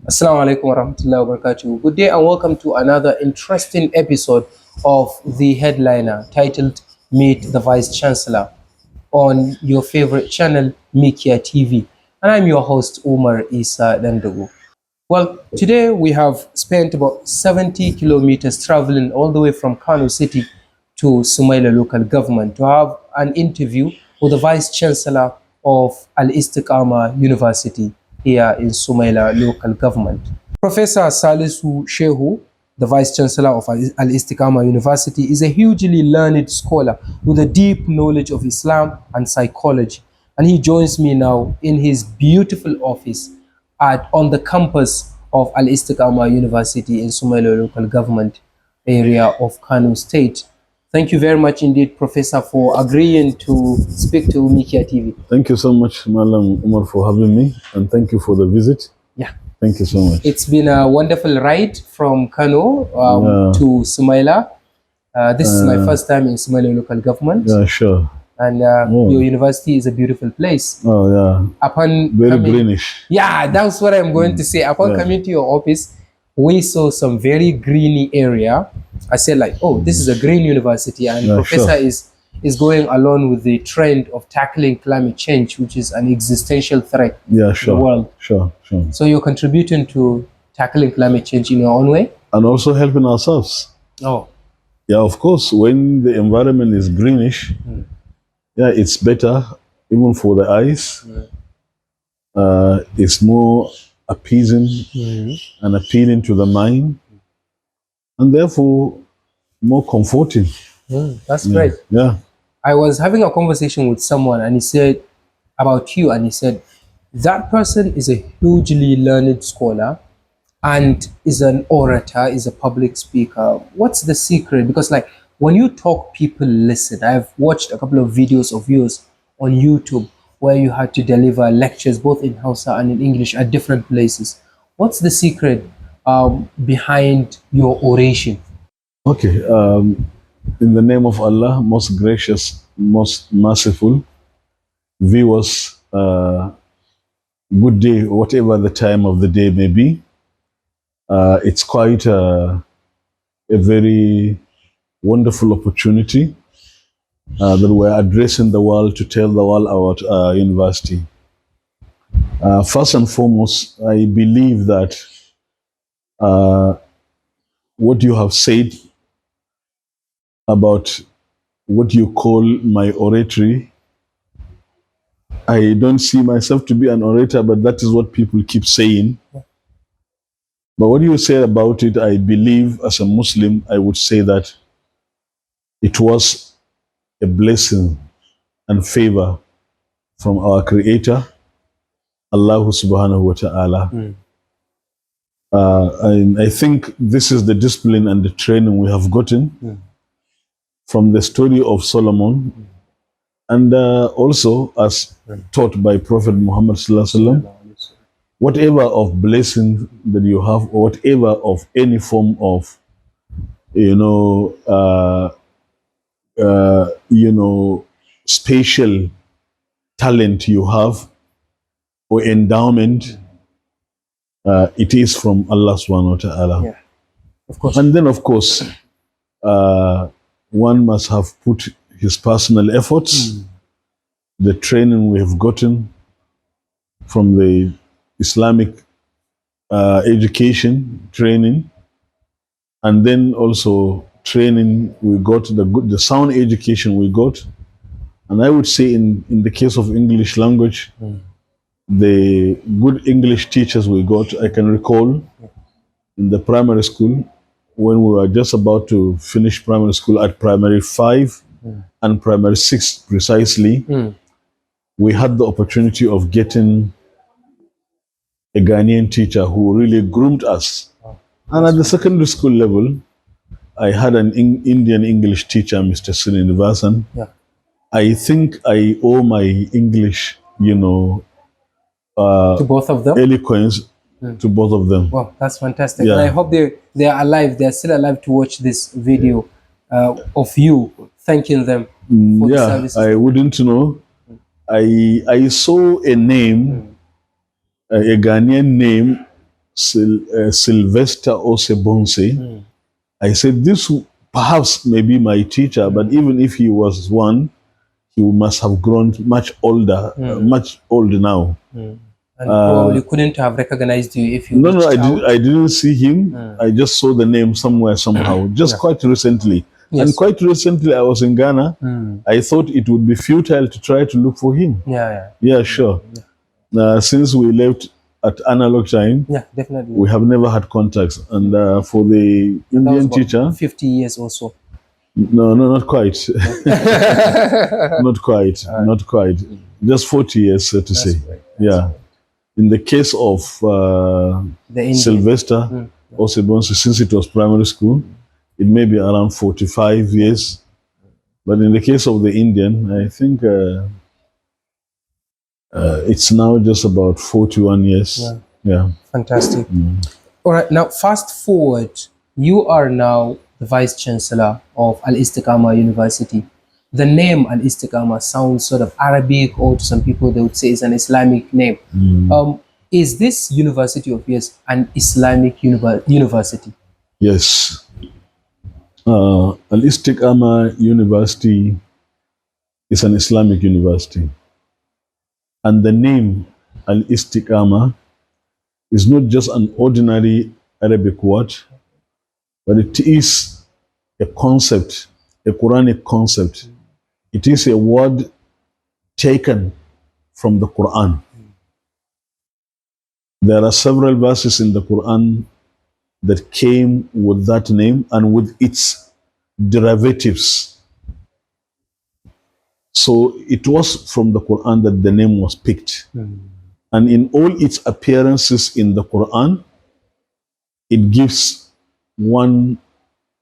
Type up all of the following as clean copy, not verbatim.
Assalamu alaikum warahmatullahi wabarakatuh. Good day and welcome to another interesting episode of The Headliner titled Meet the Vice Chancellor on your favorite channel, Mikiya TV. And I'm your host, Umar Isa Dandago. Well, today we have spent about 70 kilometers traveling all the way from Kano City to Sumaila Local Government to have an interview with the Vice Chancellor of Al-Istikama University here in Sumaila Local Government. Professor Salisu Shehu, the Vice Chancellor of Al-Istikama University, is a hugely learned scholar with a deep knowledge of Islam and psychology. And he joins me now in his beautiful office on the campus of Al-Istiqama University in Sumaila Local Government area of Kano State. Thank you very much indeed, Professor, for agreeing to speak to Mikiya TV. Thank you so much, Malam Umar, for having me, and thank you for the visit. Yeah. Thank you so much. It's been a wonderful ride from Kano to Sumaila. This is my first time in Sumaila Local Government. Yeah, sure. And your university is a beautiful place. Oh, yeah. Upon very greenish. Yeah, that's what I'm going to say. Upon coming to your office, we saw some very greeny area. I said like, oh, this is a green university, and Professor is going along with the trend of tackling climate change, which is an existential threat to the world. Sure. So you're contributing to tackling climate change in your own way? And also helping ourselves. Oh. Yeah, of course, when the environment is greenish, yeah, it's better even for the eyes. It's more appeasing and appealing to the mind, and therefore more comforting. That's great. Yeah. I was having a conversation with someone and he said about you, and he said that person is a hugely learned scholar and is an orator, is a public speaker. What's the secret? Because like when you talk, people listen. I've watched a couple of videos of yours on YouTube where you had to deliver lectures both in Hausa and in English at different places. What's the secret behind your oration? Okay. In the name of Allah, most gracious, most merciful, viewers, good day, whatever the time of the day may be. It's quite a very wonderful opportunity that we're addressing the world to tell the world about our university. First and foremost, I believe that what you have said about what you call my oratory, I don't see myself to be an orator, but that is what people keep saying. But what you say about it, I believe as a Muslim, I would say that it was a blessing and favor from our Creator, Allah subhanahu wa ta'ala. And I think this is the discipline and the training we have gotten from the story of Solomon, and also as taught by Prophet Muhammad sallallahu alaihi wasallam. Whatever of blessing that you have, or whatever of any form of, spatial talent you have or endowment, it is from Allah subhanahu wa ta'ala. Yeah, of course. And then, of course, one must have put his personal efforts, the training we have gotten from the Islamic education training, and then also training we got, the sound education we got. And I would say in the case of English language, the good English teachers we got, I can recall in the primary school, when we were just about to finish primary school at primary 5 and primary 6 precisely, we had the opportunity of getting a Ghanaian teacher who really groomed us. And at the secondary school level, I had an Indian English teacher, Mr. Srinivasan. I think I owe my English, to both of them? Eloquence to both of them. Wow, that's fantastic. And I hope they are alive. They are still alive to watch this video of you thanking them for the services. I wouldn't know. I saw a name, a Ghanaian name, Sylvester Osebonse. I said, this perhaps may be my teacher, but even if he was one, he must have grown much older, much older now. And probably couldn't have recognized you if you No, no, reached out. I didn't see him. I just saw the name somewhere, somehow, just quite recently. Yes. And quite recently, I was in Ghana. I thought it would be futile to try to look for him. Yeah, sure. Since we left at analog time, definitely. we have never had contacts. And for the Indian teacher, 50 years or so. no, not quite. Not quite. Not quite. Just 40 years, so to say. Right. Yeah. In the case of Sylvester Osebonse, since it was primary school, it may be around 45 years. But in the case of the Indian, I think it's now just about 41 years. Yeah. Fantastic. All right. Now, fast forward. You are now the Vice Chancellor of Al-Istikama University. The name Al-Istikama sounds sort of Arabic, or to some people they would say it's an Islamic name. Is this university of yours an Islamic university? Yes. Al-Istiqama University is an Islamic university. And the name Al-Istiqama is not just an ordinary Arabic word, but it is a concept, a Quranic concept. It is a word taken from the Quran. There are several verses in the Quran that came with that name and with its derivatives. So it was from the Quran that the name was picked. And in all its appearances in the Quran, it gives one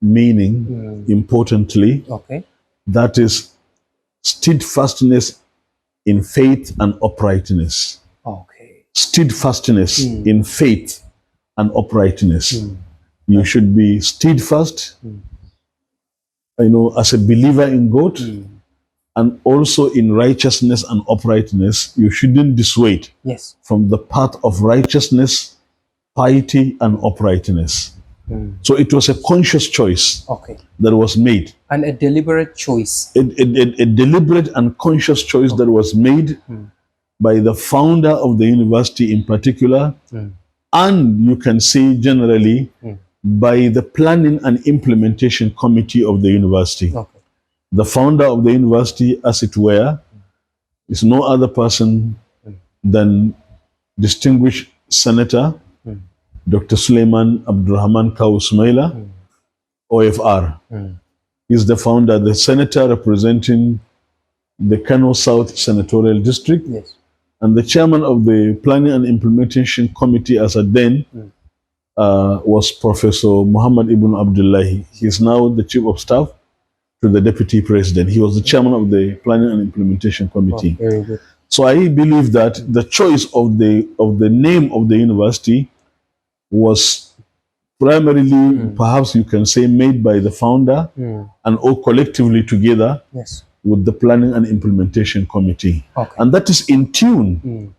meaning importantly. That is steadfastness in faith and uprightness. Steadfastness in faith and uprightness. You should be steadfast, as a believer in God, and also in righteousness and uprightness. You shouldn't dissuade from the path of righteousness, piety, and uprightness. So it was a conscious choice that was made. And a deliberate choice. A deliberate and conscious choice that was made by the founder of the university in particular, and you can say generally by the planning and implementation committee of the university. The founder of the university, as it were, is no other person than distinguished Senator Dr. Suleiman Abdurrahman Kawu Sumaila, OFR. He's the founder, the senator representing the Kano South Senatorial District, and the chairman of the Planning and Implementation Committee as at then was Professor Muhammad Ibn Abdullahi. He is now the chief of staff to the deputy president. He was the chairman of the Planning and Implementation Committee. Very good. So I believe that the choice of the name of the university was primarily, perhaps you can say, made by the founder and all collectively together with the Planning and Implementation Committee. And that is in tune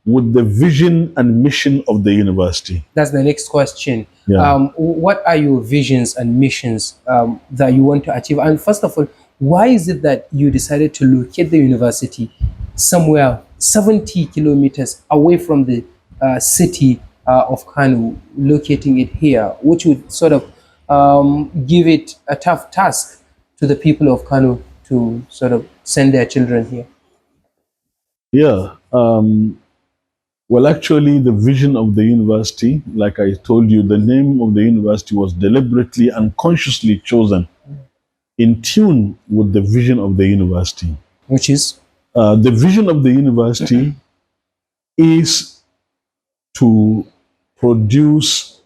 with the vision and mission of the university. That's the next question. What are your visions and missions that you want to achieve? And first of all, why is it that you decided to locate the university somewhere 70 kilometers away from the city of Kano, locating it here, which would sort of give it a tough task to the people of Kano to sort of send their children here? Well, actually, the vision of the university, like I told you, the name of the university was deliberately and consciously chosen in tune with the vision of the university. Which is? The vision of the university is to produce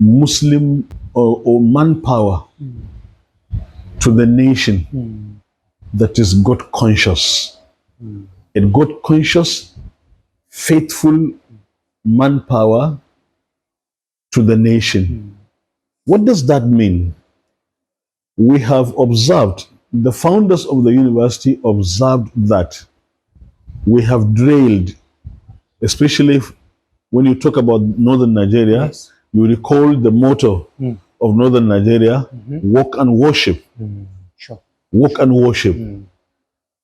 Muslim or manpower to the nation that is God conscious. A God conscious, faithful manpower to the nation. What does that mean? We have observed, the founders of the university observed that we have drilled, especially when you talk about northern Nigeria, Yes. you recall the motto of northern Nigeria: walk and worship. Sure. Walk and worship.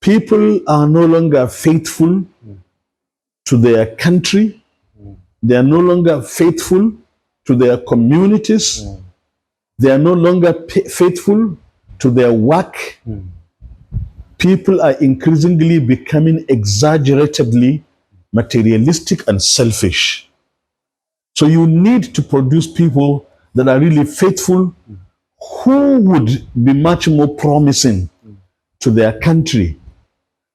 People are no longer faithful to their country. They are no longer faithful to their communities. They are no longer faithful to their work. People are increasingly becoming exaggeratedly materialistic and selfish. So you need to produce people that are really faithful, who would be much more promising to their country.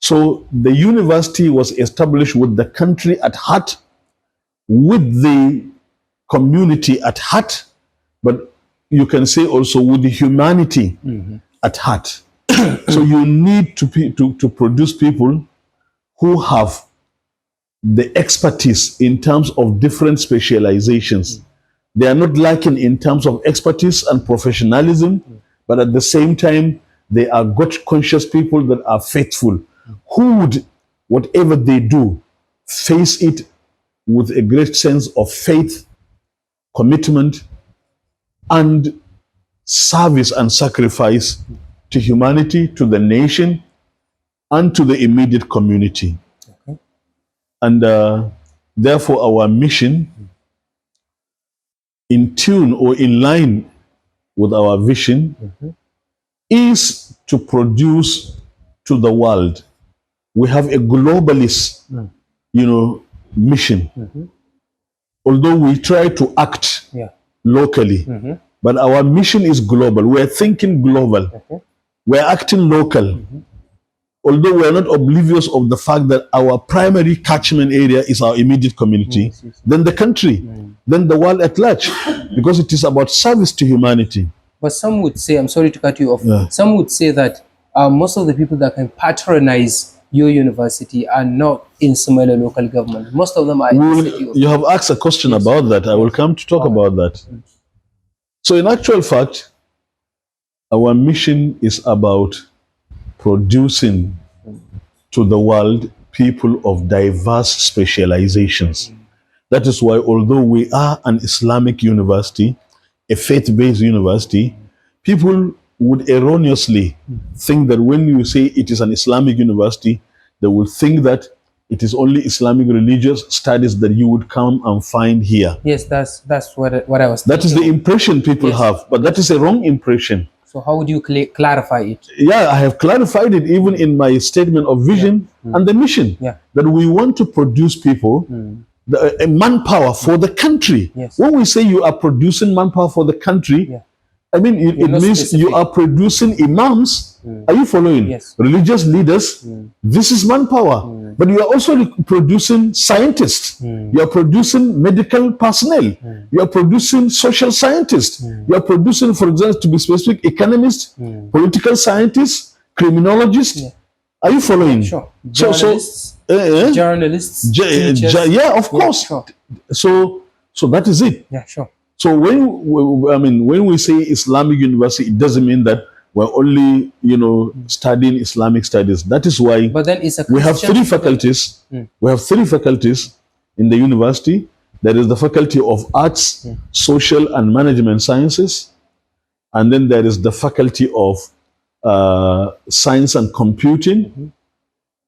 So the university was established with the country at heart, with the community at heart, but you can say also with the humanity at heart. So you need to produce people who have the expertise in terms of different specializations. They are not lacking in terms of expertise and professionalism, but at the same time, they are God-conscious people that are faithful, who would, whatever they do, face it with a great sense of faith, commitment, and service and sacrifice to humanity, to the nation, and to the immediate community. Okay. And therefore, our mission, in tune or in line with our vision, is to produce to the world. We have a globalist, mission. Although we try to act locally, but our mission is global. We are thinking global. We are acting local. Although we are not oblivious of the fact that our primary catchment area is our immediate community, then the country, then the world at large, because it is about service to humanity. But some would say, I'm sorry to cut you off, some would say that most of the people that can patronize your university are not in Sumaila local government. Most of them are in the city of... You have asked a question about that. I will come to talk about that. So in actual fact, our mission is about producing to the world people of diverse specializations. That is why, although we are an Islamic university, a faith-based university, people would erroneously think that when you say it is an Islamic university, they will think that it is only Islamic religious studies that you would come and find here. Yes, that's what I was That is the impression people have, but that is a wrong impression. So how would you clarify it? Yeah, I have clarified it even in my statement of vision and the mission, that we want to produce people, a manpower for the country. When we say you are producing manpower for the country, I mean, it means specific. You are producing imams. Are you following? Yes. Religious leaders. This is manpower. But you are also producing scientists. You are producing medical personnel. You are producing social scientists. You are producing, for example, to be specific, economists, political scientists, criminologists. Are you following? Sure. Journalists. Journalists. Yeah, of course. Sure. So that is it. Yeah, sure. So when we say Islamic university, it doesn't mean that we're only, studying Islamic studies. That is why we have three faculties. We have three faculties in the university. There is the Faculty of Arts, Social and Management Sciences. And then there is the Faculty of Science and Computing.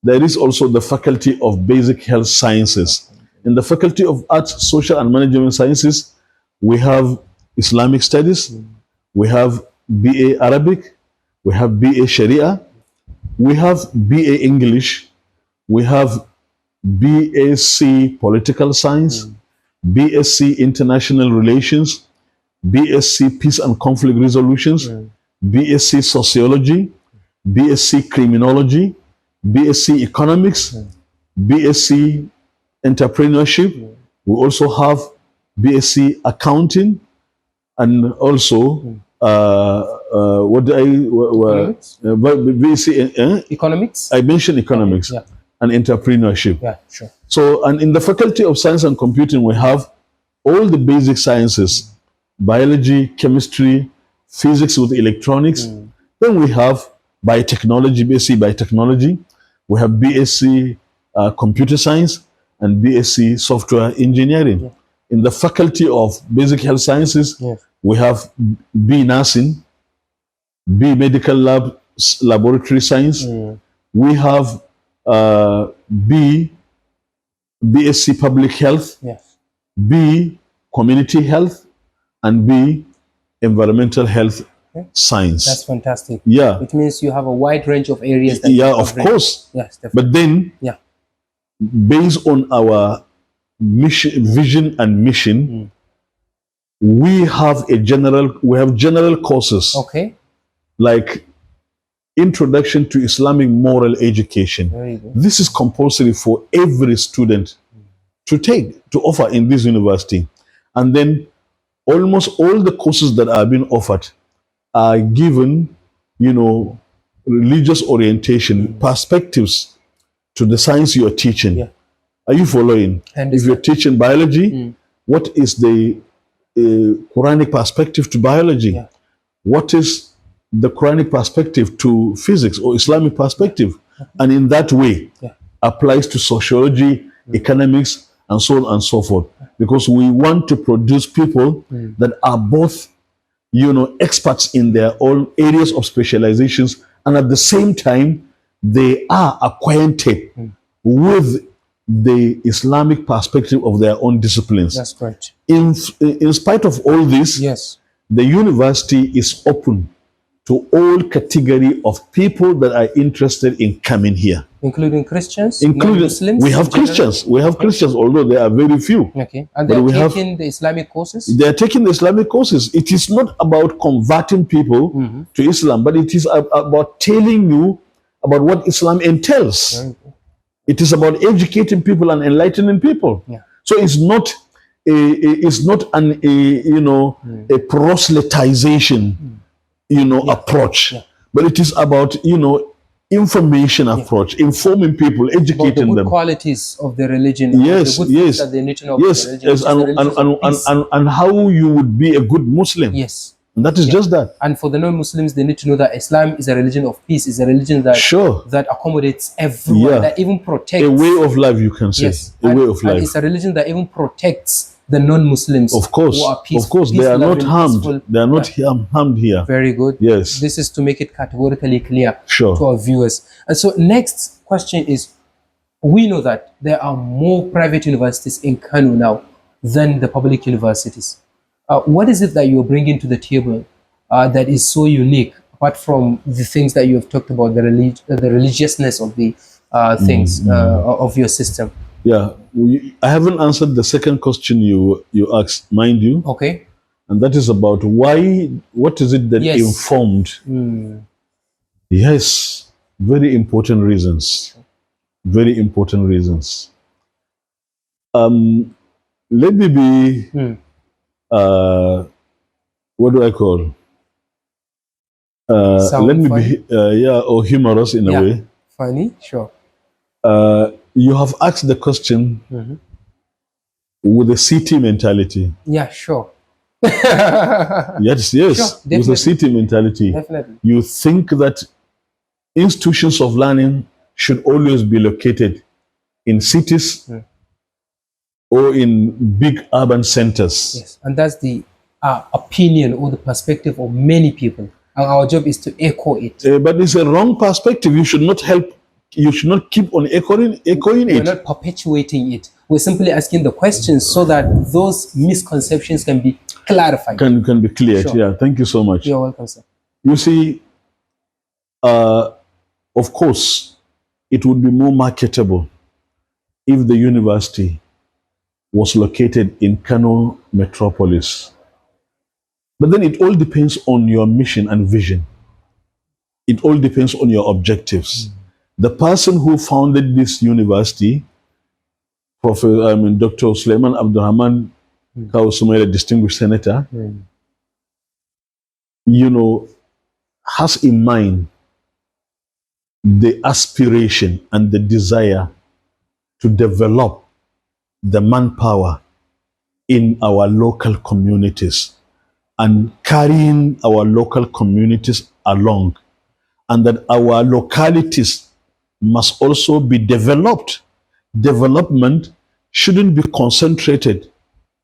There is also the Faculty of Basic Health Sciences. In the Faculty of Arts, Social and Management Sciences, we have Islamic Studies, we have BA Arabic, we have BA Sharia, we have BA English, we have BSc Political Science, BSc International Relations, BSc Peace and Conflict Resolutions, BSc Sociology, BSc Criminology, BSc Economics, BSc Entrepreneurship. We also have BSc Accounting, and also BSc Economics. I mentioned economics and entrepreneurship. Yeah, sure. So, and in the Faculty of Science and Computing, we have all the basic sciences: biology, chemistry, physics with electronics. Then we have biotechnology, BSc Biotechnology. We have BSc Computer Science, and BSc Software Engineering. Yeah. In the Faculty of Basic Health Sciences, Yes. we have B Nursing, B Medical Laboratory Science. We have BSc Public Health, Yes. B Community Health, and B Environmental Health Okay. Science. That's fantastic. Yeah. It means you have a wide range of areas that Yeah, you're of covering. course. Yes, definitely. But then, Yeah. based on our mission, vision, and mission, we have general courses Okay. like Introduction to Islamic Moral Education. Very good. This is compulsory for every student to offer in this university. And then almost all the courses that are being offered are given, religious orientation, perspectives to the science you are teaching. Yeah. Are you following? If you're teaching biology, what is the Quranic perspective to biology? Yeah. What is the Quranic perspective to physics or Islamic perspective? And in that way, applies to sociology, economics, and so on and so forth. Because we want to produce people that are both, experts in their own areas of specializations, and at the same time, they are acquainted with the Islamic perspective of their own disciplines. That's correct. In spite of all this, Yes. the university is open to all category of people that are interested in coming here. Including Christians, Including Muslims. we have Christians. We have Christians, although there are very few. Okay. And But they're we have- taking the Islamic courses? They are taking the Islamic courses. It is not about converting people to Islam, but it is about telling you about what Islam entails. Very good. It is about educating people and enlightening people. Yeah. So it's not a proselytization, approach, but it is about information approach, informing people, About the educating good them. qualities of the religion. About Yes, the good things yes, that they need to know about yes, the religion. yes, which is the religion of peace. and how you would be a good Muslim. Yes. And that is just that. And for the non-Muslims, they need to know that Islam is a religion of peace. Is a religion that Sure. that accommodates everyone. Yeah. That even protects A way of life, you can say. Yes. A and, way of and life. it's a religion that even protects the non-Muslims. Of course. Who are peaceful, Of course. They are not peace-loving, harmed. peaceful. They are not harmed here. Very good. Yes. This is to make it categorically clear Sure. to our viewers. And so next question is, we know that there are more private universities in Kano now than the public universities. What is it that you're bringing to the table that is so unique, apart from the things that you have talked about, the religiousness of the things of your system? Yeah. I haven't answered the second question you asked, mind you. Okay. And that is about what is it that Yes. informed? Yes. Very important reasons. Very important reasons. Let me be, what do I call? Sound Let me funny? be, or humorous in a Yeah. way. Funny? Sure. You have asked the question with a city mentality. Yeah, sure. Yes, Sure, with a definitely. city mentality. Definitely. You think that institutions of learning should always be located in cities or in big urban centers. Yes. And that's the opinion or the perspective of many people. And our job is to echo it. But it's a wrong perspective. You should not keep on echoing We're it. not perpetuating it. We're simply asking the questions so that those misconceptions can be clarified. Can be cleared. Sure. Yeah, thank you so much. You're welcome, sir. You see, of course, it would be more marketable if the university was located in Kano metropolis. But then it all depends on your mission and vision. It all depends on your objectives. The person who founded this university, Dr. Suleiman Abdurrahman Kawu Sumaila, distinguished senator, has in mind the aspiration and the desire to develop the manpower in our local communities and carrying our local communities along, and that our localities must also be developed. Development shouldn't be concentrated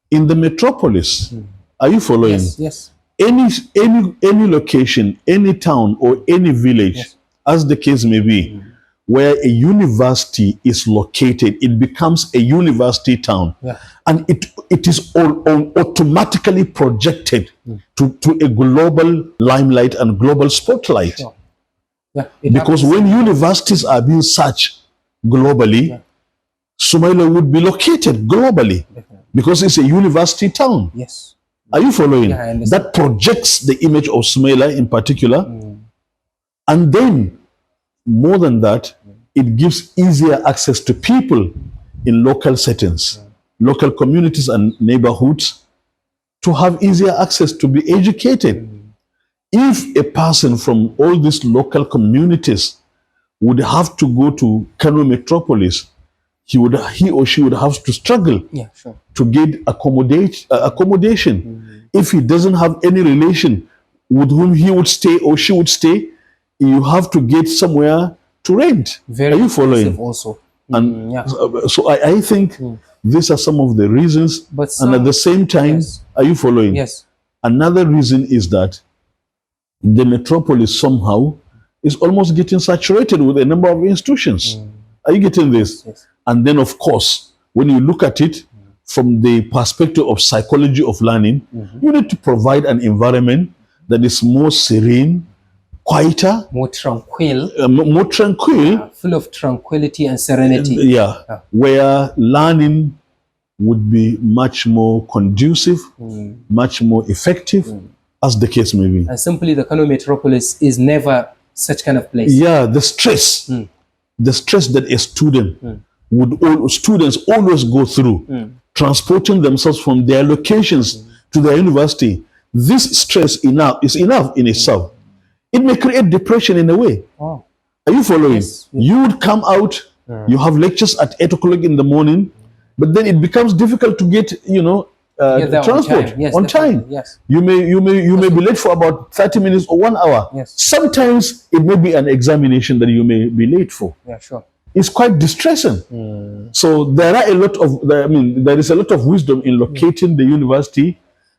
in the metropolis. Are you following? Yes, yes. Any location, any town or any village, Yes. as the case may be, where a university is located, it becomes a university town. Yeah. And it is automatically projected to a global limelight and global spotlight. Sure. Yeah. It Because happens. when universities are being searched globally, Sumaila would be located globally because it's a university town. Yes. Are you following? Yeah, I understand. That projects the image of Sumaila in particular. And then, more than that, it gives easier access to people in local settings, local communities and neighborhoods to have easier access to be educated. If a person from all these local communities would have to go to Kano metropolis, he or she would have to struggle Yeah, sure. to get accommodation. If he doesn't have any relation with whom he would stay or she would stay, you have to get somewhere to rent. Very Are you expensive following? also. And Yeah. so I think these are some of the reasons. But And at the some- same time, Yes. are you following? Yes. Another reason is that the metropolis somehow is almost getting saturated with a number of institutions. Are you getting this? Yes. And then, of course, when you look at it from the perspective of psychology of learning, you need to provide an environment that is more serene, quieter, More tranquil, more tranquil, full of tranquility and serenity. where learning would be much more conducive, much more effective, as the case may be. And simply the Kano metropolis is never such kind of place. Yeah, the stress that a student students always go through, transporting themselves from their locations to their university. This stress is enough in itself. It may create depression in a way. Wow. Are you following? Yes. You would come out, you have lectures at 8 o'clock in the morning, but then it becomes difficult to get, Get there on transport time. Yes, on definitely. time. Yes. You may be late for about 30 minutes or 1 hour. Yes. Sometimes it may be an examination that you may be late for. Yeah, sure. It's quite distressing. So there are there is a lot of wisdom in locating the university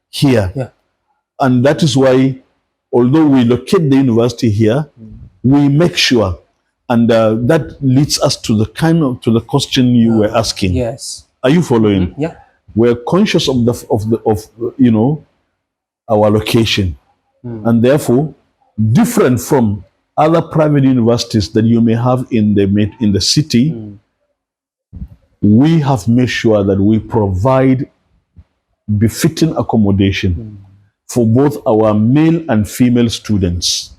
here. Yeah. And that is why, although we locate the university here, we make sure, and that leads us to the question you were asking. Yes. Are you following? Yeah. We're conscious of our location, and therefore different from other private universities that you may have in the city. We have made sure that we provide befitting accommodation for both our male and female students.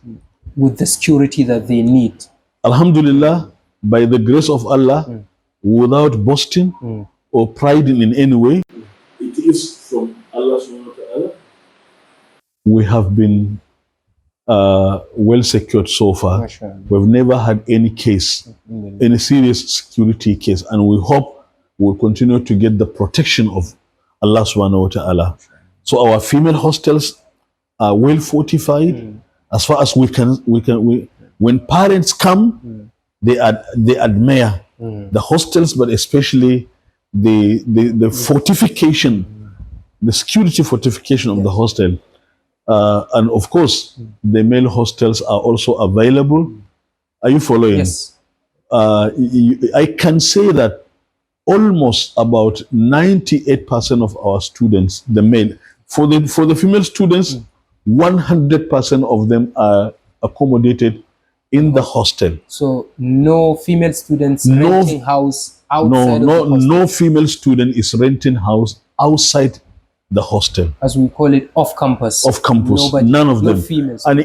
With the security that they need. Alhamdulillah, by the grace of Allah, without boasting or priding in any way, it is from Allah subhanahu wa ta'ala. We have been well secured so far. Mashallah. We've never had any case, any serious security case, and we hope we'll continue to get the protection of Allah subhanahu wa ta'ala. So our female hostels are well fortified. As far as we can, when parents come, they admire the hostels, but especially the fortification, the security fortification of the hostel. And of course, the male hostels are also available. Are you following? Yes. I can say that almost about 98% of our students, the male, for the female students, 100% of them are accommodated in the hostel. So no female students renting house outside of the hostel. No female student is renting house outside the hostel. As we call it, off campus. Off campus, Nobody, none of no them. females. And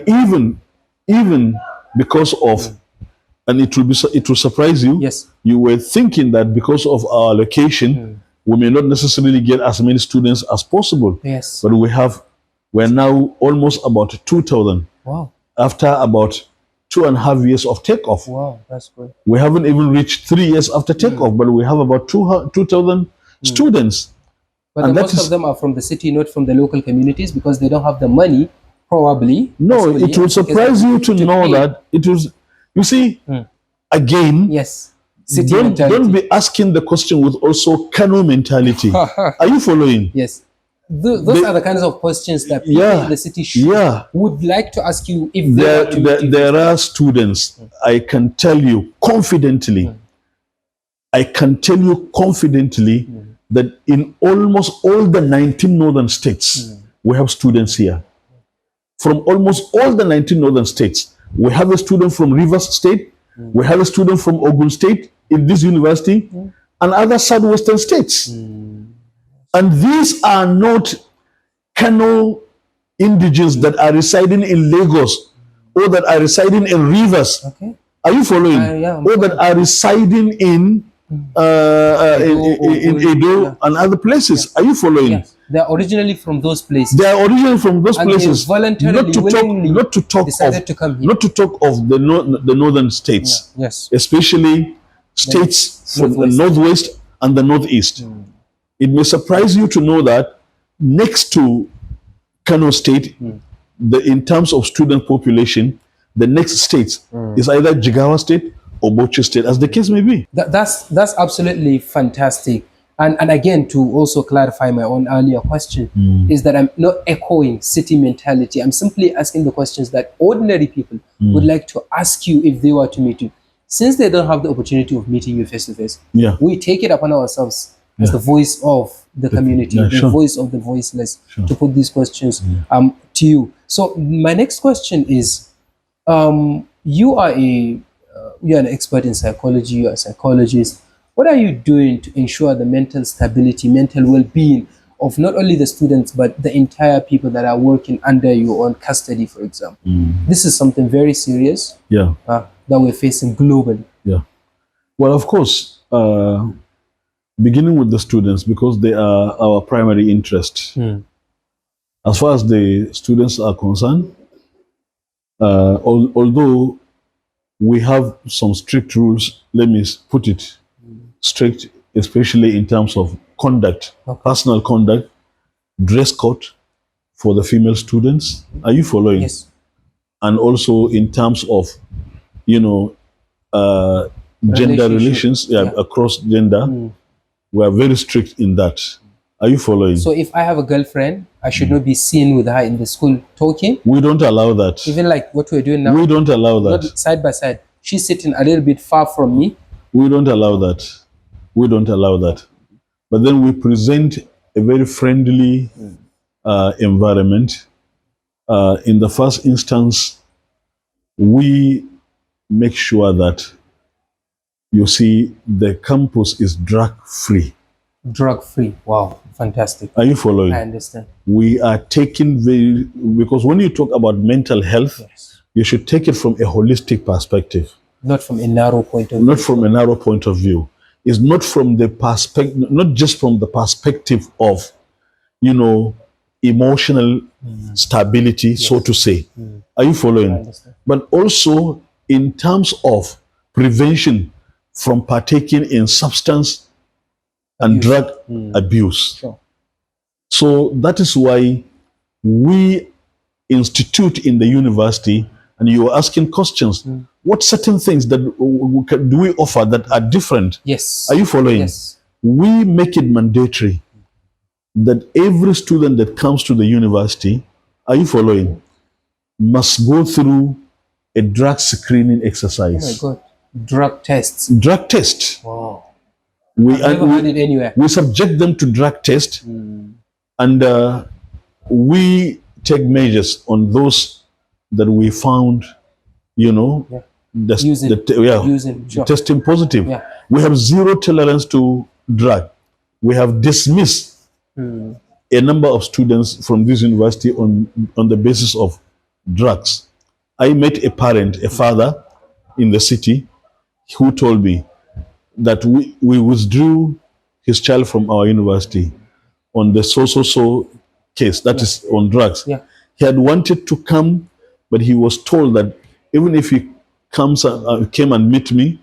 even because of, and it will surprise you. Yes. You were thinking that because of our location, we may not necessarily get as many students as possible. Yes. But we're now almost about 2,000 Wow. after about 2.5 years of takeoff. Wow, that's good. We haven't even reached 3 years after takeoff, but we have about 2,000 students. But And that most is- of them are from the city, not from the local communities, because they don't have the money, probably. No, possibly, it will because surprise you to know pay. that it was, you see, again, Yes. city don't mentality. be asking the question with also Kano mentality. Are you following? Yes. Those are the kinds of questions that people Yeah, in the city would like to ask you if they there, were to meet you. there are students, I can tell you confidently, that in almost all the 19 northern states, we have students here. From almost all the 19 northern states, we have a student from Rivers State, we have a student from Ogun State in this university, and other southwestern states. And these are not Kano indigenes that are residing in Lagos or that are residing in Rivers. Okay. Are you following? I'm or that are residing in Edo and other places. Are you following? Yes. They are originally from those places. They are originally from those And places. they voluntarily, Not to talk decided of to come here. not to talk of the northern states, Yes. especially states from the Northwest. northwest and the northeast. It may surprise you to know that next to Kano State, in terms of student population, the next state is either Jigawa State or Bauchi State, as the case may be. That's absolutely fantastic. And again, to also clarify my own earlier question, is that I'm not echoing city mentality. I'm simply asking the questions that ordinary people would like to ask you if they were to meet you. Since they don't have the opportunity of meeting you face to face, we take it upon ourselves as the voice of the community, the voice of the voiceless, to put these questions to you. So my next question is, you are an expert in psychology, you're a psychologist. What are you doing to ensure the mental stability, mental well-being of not only the students, but the entire people that are working under your own custody, for example? This is something very serious that we're facing globally. Well, of course, beginning with the students, because they are our primary interest. As far as the students are concerned, although we have some strict rules, let me put it strict, especially in terms of conduct, personal conduct, dress code for the female students. Are you following? Yes. And also in terms of, gender relations, across gender, we are very strict in that. Are you following? So if I have a girlfriend, I should not be seen with her in the school talking? We don't allow that. Even like what we're doing now? We don't allow that. Not side by side. She's sitting a little bit far from me. We don't allow that. We don't allow that. But then we present a very friendly environment. In the first instance, we make sure that, you see, the campus is drug-free. Drug-free. Wow, fantastic. Are you following? I understand. We are taking because when you talk about mental health, you should take it from a holistic perspective. Not from a narrow point of view. Not from a narrow point of view. It's not from the perspective, not just from the perspective of, emotional stability, so to say. Are you following? I understand. But also in terms of prevention from partaking in substance and drug abuse. Sure. So that is why we institute in the university, and you are asking questions, what certain things that do we offer that are different? Yes. Are you following? Yes. We make it mandatory that every student that comes to the university, are you following, must go through a drug screening exercise. Oh my God. Drug tests. Drug test. Wow. I've never heard it anywhere. We subject them to drug test, and we take measures on those that we found, Using. Sure. testing positive. We have zero tolerance to drug. We have dismissed a number of students from this university on the basis of drugs. I met a parent, a father in the city, who told me that we withdrew his child from our university on the so case, that is on drugs. He had wanted to come, but he was told that even if he came and meet me,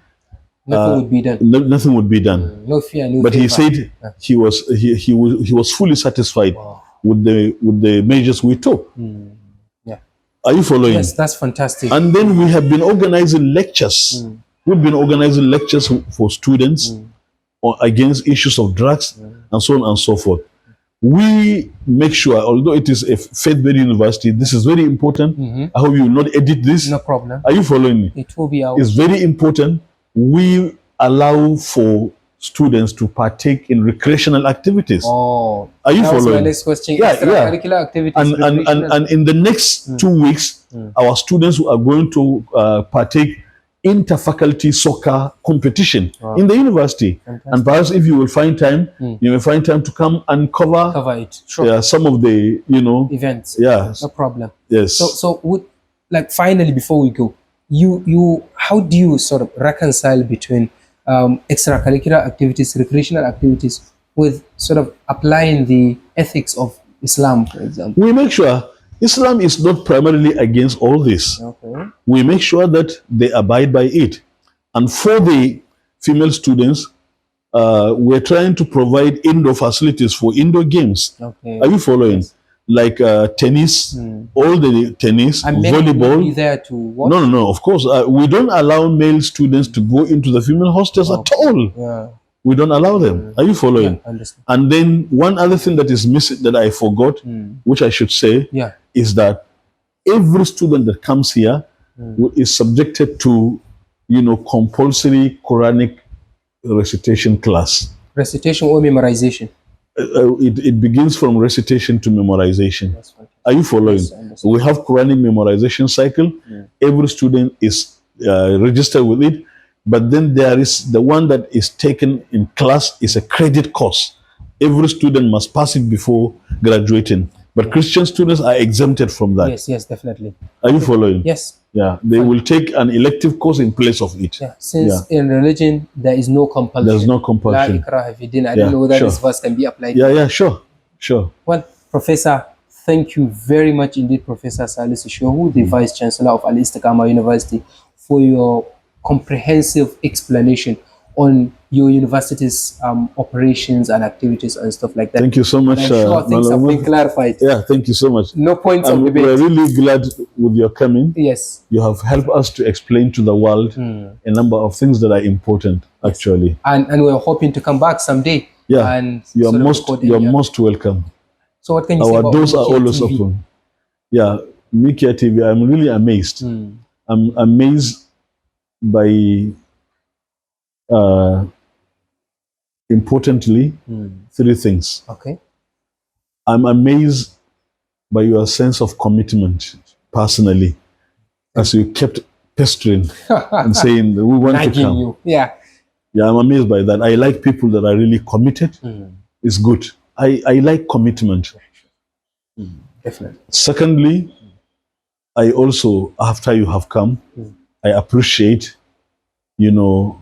nothing would be done. Nothing would be done. No fear, no But favor. he said he was fully satisfied with the measures we took. Are you following? Yes, that's fantastic. And then we have been organizing lectures We've been organizing lectures for students against issues of drugs and so on and so forth. We make sure, although it is a faith-based university, this is very important. I hope you will not edit this. No problem. Are you following me? It will be out. It's very important. We allow for students to partake in recreational activities. Oh, are you that was following? my next question. Yeah, Extracurricular activities. And in the next 2 weeks, our students are going to partake interfaculty soccer competition in the university. Fantastic. And perhaps if you will find time, you may find time to come and cover it. Sure. some of the events. Yeah. No problem. Yes. So would, like, finally, before we go, you how do you sort of reconcile between extracurricular activities, recreational activities, with sort of applying the ethics of Islam, for example? We make sure Islam is not primarily against all this. Okay. We make sure that they abide by it. And for the female students, we're trying to provide indoor facilities for indoor games. Okay. Are you following? Yes. Like tennis, all the tennis, And men volleyball. will be there to watch? No, of course. We don't allow male students to go into the female hostels at all. Yeah. We don't allow them. Are you following? Yeah, understand. And then one other thing that is missing that I forgot, which I should say, is that every student that comes here is subjected to, compulsory Quranic recitation class. Recitation or memorization? It begins from recitation to memorization. Are you following? Yes, we have Quranic memorization cycle. Every student is registered with it. But then there is the one that is taken in class is a credit course. Every student must pass it before graduating. But Christian students are exempted from that. Yes, definitely. Are you following? Yes. Yeah, they will take an elective course in place of it. Yeah, since in religion there is no compulsion. There's no compulsion. La ikraha fi din. I don't know whether this verse can be applied. Yeah, sure. Well, Professor, thank you very much indeed, Professor Salisu Shehu, the Vice Chancellor of Al-Istikama University, for your comprehensive explanation on your university's operations and activities and stuff like that. Thank you so much. I'm sure things have been clarified. Yeah, thank you so much. No points of debate. We're really glad with your coming. Yes. You have helped us to explain to the world a number of things that are important, actually. And we're hoping to come back someday. Yeah, and you're most welcome. So what can you say Our about doors are Mikiya always TV? open. Yeah, Mikiya TV, I'm really amazed. I'm amazed by importantly, 3 things. Okay. I'm amazed by your sense of commitment personally, as you kept pestering and saying that we want to come. You. Yeah, I'm amazed by that. I like people that are really committed. It's good. I like commitment. Definitely. Secondly, I also, after you have come, I appreciate, your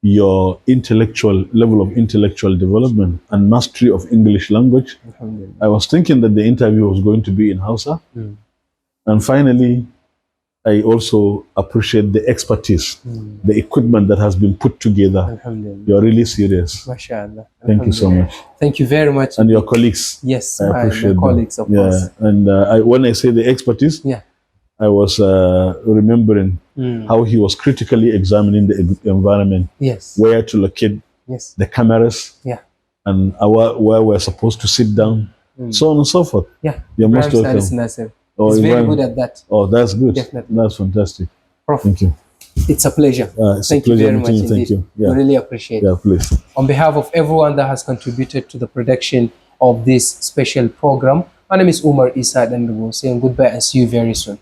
level of intellectual development and mastery of English language. I was thinking that the interview was going to be in Hausa. And finally, I also appreciate the expertise, the equipment that has been put together. You're really serious. MashaAllah. Thank you so much. Thank you very much. And your colleagues. Yes, I appreciate my colleagues, of course. And when I say the expertise, I was remembering how he was critically examining the environment, where to locate the cameras, and where we're supposed to sit down, so on and so forth. You're most welcome. Oh, he's very good at that. Oh, that's good. Definitely. That's fantastic. Prof, thank you. It's a pleasure. Thank you very much indeed. Thank you. We really appreciate it. Yeah, please. On behalf of everyone that has contributed to the production of this special program, my name is Umar Isa Dandugo, saying goodbye and see you very soon.